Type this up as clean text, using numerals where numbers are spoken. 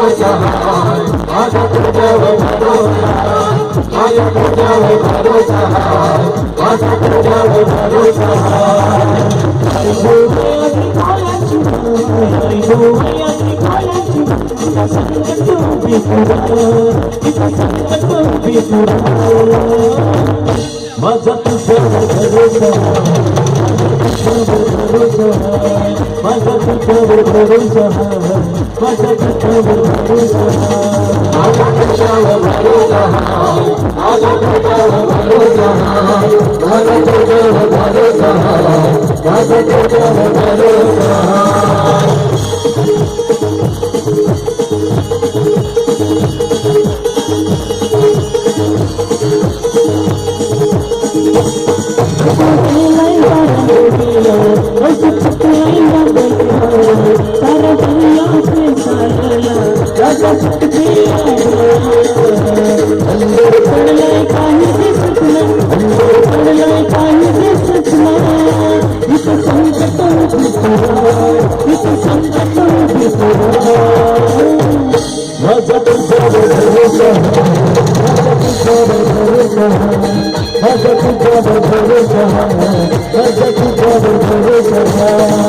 भरोसा माझा तुझ्यावर भरोसा माझा तुझ्यावर भरोसा माझा तुझ्यावर भरोसा माझा तुझ्यावर भरोसा माझा तुझ्यावर भरोसा माझा तुझ्यावर भरोसा माझा तुझ्यावर भरोसा माझा तुझ्यावर भरोसा माझा तुझ्यावर भरोसा माझा तुझ्यावर भरोसा माझा तुझ्यावर